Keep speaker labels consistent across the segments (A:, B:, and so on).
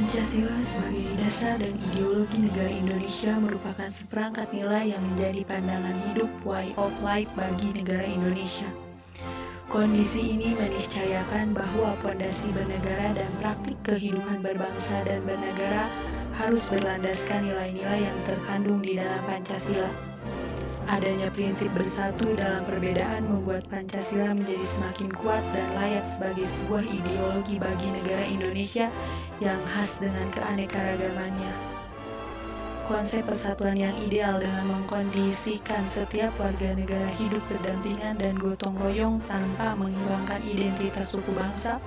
A: Pancasila sebagai dasar dan ideologi negara Indonesia merupakan seperangkat nilai yang menjadi pandangan hidup way of life bagi negara Indonesia. Kondisi ini meniscayakan bahwa pondasi bernegara dan praktik kehidupan berbangsa dan bernegara harus berlandaskan nilai-nilai yang terkandung di dalam Pancasila. Adanya prinsip bersatu dalam perbedaan membuat Pancasila menjadi semakin kuat dan layak sebagai sebuah ideologi bagi negara Indonesia yang khas dengan keanekaragamannya. Konsep persatuan yang ideal dengan mengkondisikan setiap warga negara hidup berdampingan dan gotong royong tanpa menghilangkan identitas suku bangsa,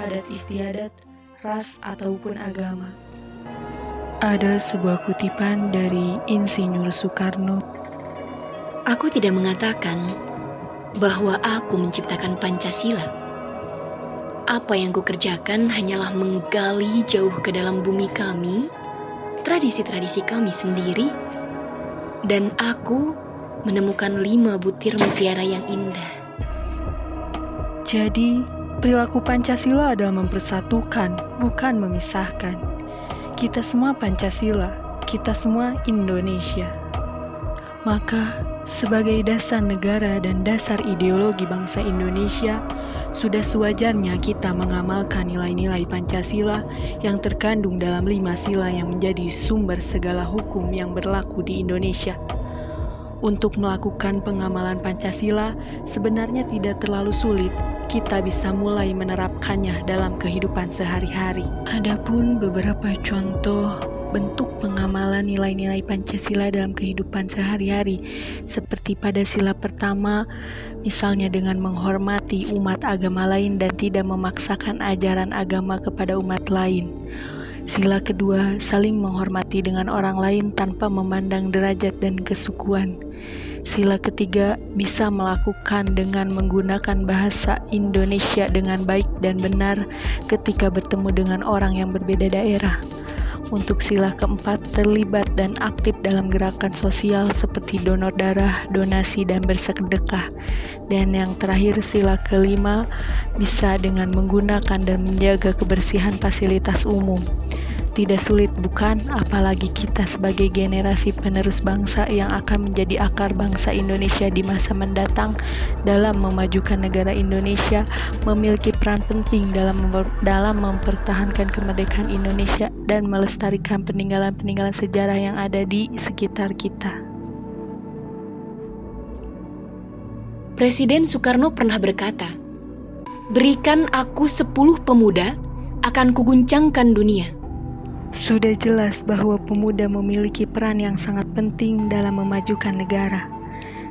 A: adat istiadat, ras, ataupun agama. Ada sebuah kutipan dari Insinyur Soekarno.
B: Aku tidak mengatakan bahwa aku menciptakan Pancasila. Apa yang kukerjakan hanyalah menggali jauh ke dalam bumi kami, tradisi-tradisi kami sendiri, dan aku menemukan 5 butir mutiara yang indah.
A: Jadi, perilaku Pancasila adalah mempersatukan, bukan memisahkan. Kita semua Pancasila, kita semua Indonesia. Maka, sebagai dasar negara dan dasar ideologi bangsa Indonesia, sudah sewajarnya kita mengamalkan nilai-nilai Pancasila yang terkandung dalam 5 sila yang menjadi sumber segala hukum yang berlaku di Indonesia. Untuk melakukan pengamalan Pancasila sebenarnya tidak terlalu sulit. Kita bisa mulai menerapkannya dalam kehidupan sehari-hari. Adapun beberapa contoh bentuk pengamalan nilai-nilai Pancasila dalam kehidupan sehari-hari, seperti pada sila pertama, misalnya dengan menghormati umat agama lain dan tidak memaksakan ajaran agama kepada umat lain. Sila kedua, saling menghormati dengan orang lain tanpa memandang derajat dan kesukuan. Sila ketiga, bisa melakukan dengan menggunakan bahasa Indonesia dengan baik dan benar ketika bertemu dengan orang yang berbeda daerah. Untuk sila keempat, terlibat dan aktif dalam gerakan sosial seperti donor darah, donasi, dan bersedekah. Dan yang terakhir, sila kelima, bisa dengan menggunakan dan menjaga kebersihan fasilitas umum. Tidak sulit bukan, apalagi kita sebagai generasi penerus bangsa yang akan menjadi akar bangsa Indonesia di masa mendatang dalam memajukan negara Indonesia, memiliki peran penting dalam mempertahankan kemerdekaan Indonesia dan melestarikan peninggalan-peninggalan sejarah yang ada di sekitar kita.
B: Presiden Soekarno pernah berkata, "Berikan aku 10 pemuda, akan kuguncangkan dunia."
A: Sudah jelas bahwa pemuda memiliki peran yang sangat penting dalam memajukan negara.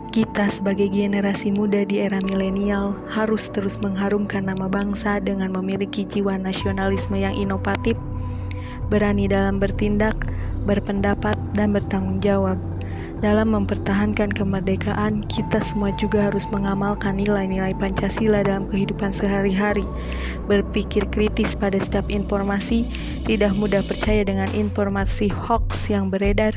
A: Kita sebagai generasi muda di era milenial harus terus mengharumkan nama bangsa dengan memiliki jiwa nasionalisme yang inovatif, berani dalam bertindak, berpendapat, dan bertanggung jawab. Dalam mempertahankan kemerdekaan, kita semua juga harus mengamalkan nilai-nilai Pancasila dalam kehidupan sehari-hari. Berpikir kritis pada setiap informasi, tidak mudah percaya dengan informasi hoax yang beredar,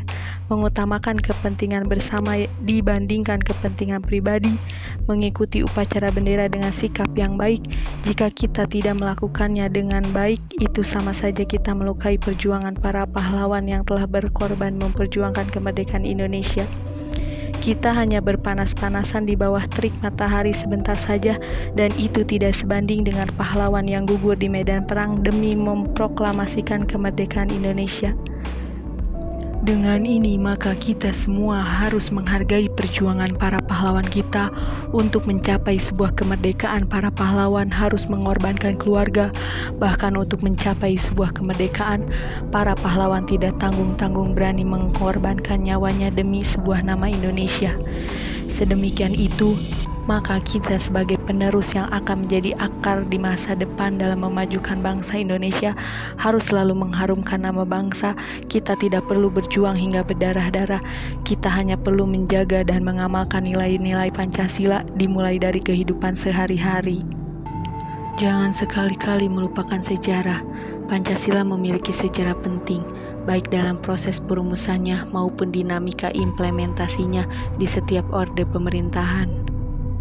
A: mengutamakan kepentingan bersama dibandingkan kepentingan pribadi, mengikuti upacara bendera dengan sikap yang baik. Jika kita tidak melakukannya dengan baik, itu sama saja kita melukai perjuangan para pahlawan yang telah berkorban memperjuangkan kemerdekaan Indonesia. Kita hanya berpanas-panasan di bawah terik matahari sebentar saja, dan itu tidak sebanding dengan pahlawan yang gugur di medan perang demi memproklamasikan kemerdekaan Indonesia. Dengan ini, maka kita semua harus menghargai perjuangan para pahlawan kita. Untuk mencapai sebuah kemerdekaan, para pahlawan harus mengorbankan keluarga. Bahkan untuk mencapai sebuah kemerdekaan, para pahlawan tidak tanggung-tanggung berani mengorbankan nyawanya demi sebuah nama Indonesia. Sedemikian itu, maka kita sebagai penerus yang akan menjadi akar di masa depan dalam memajukan bangsa Indonesia harus selalu mengharumkan nama bangsa. Kita tidak perlu berjuang hingga berdarah-darah. Kita hanya perlu menjaga dan mengamalkan nilai-nilai Pancasila dimulai dari kehidupan sehari-hari. Jangan sekali-kali melupakan sejarah. Pancasila memiliki sejarah penting, baik dalam proses perumusannya maupun dinamika implementasinya di setiap orde pemerintahan.